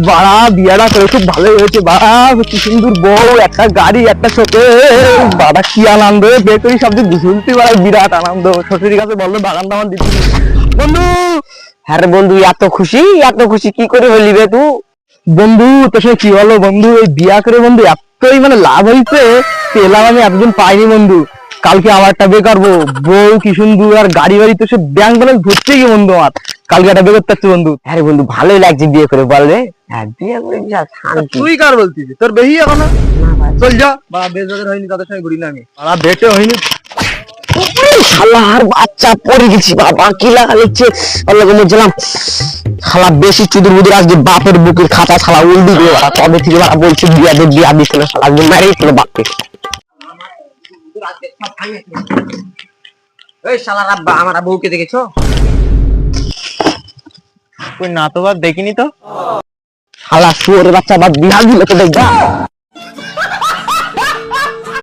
বাড়া বিয়াটা করে খুব ভালোই হয়েছে। বাড়া কি সুন্দর বউ, একটা গাড়ি, একটা ছোট। বাড়া কি আনন্দ, বেকরি সবচেয়ে বুঝুলতে পারে, বিরাট আনন্দ। শ্বশুরের কাছে বললো বাগান দামান দিতে। বন্ধু, হ্যাঁ রে বন্ধু, এত খুশি কি করে হলি রে তুই? বন্ধু তোর সাথে কি বলো বন্ধু, এই বিয়া করে বন্ধু এতই মানে লাভ হয়েছে, পেলাম আমি এতদিন পাইনি বন্ধু। কালকে আমার একটা বিয়ে করবো, বউ কি সুন্দর, আর গাড়ি বাড়ি তো সে ব্যাংক ব্যালেন্স ঘুরছে কি বন্ধু আমার। কালকে একটা বিয়ে করতে যাচ্ছি বন্ধু। হ্যাঁ রে বন্ধু, ভালোই লাগছে বিয়ে করে, বল রে। হ্যাঁ, বিয়ে করে বিশাল শান্তি। তুই কার বলছিস, তোর বেহি এখনো? না ভাই, চল যা, বা বেশ যাদের হয়নি তাদের সঙ্গে ঘুরি না আমি, আর বেটে হয়নি। শালার বাচ্চা পড়ে গেছি বাবা, কি লাগা লিখছে আল্লাহ বলছিলাম। শালা বেশি চুদুর বুদুর, আজকে বাপের বুকের খাতা শালা উল্দি দিয়ে বাড়া, তবে থেকে বাড়া বলছে বিয়া দিছিল, শালা একদম মেরেই ছিল বাপকে। এই শালার আব্বা, আমার বউকে দেখেছো? কই না তো, বা দেখিনি তো। শালা শুয়োরের বাচ্চা, বা বিয়া দিল তো দেখবা।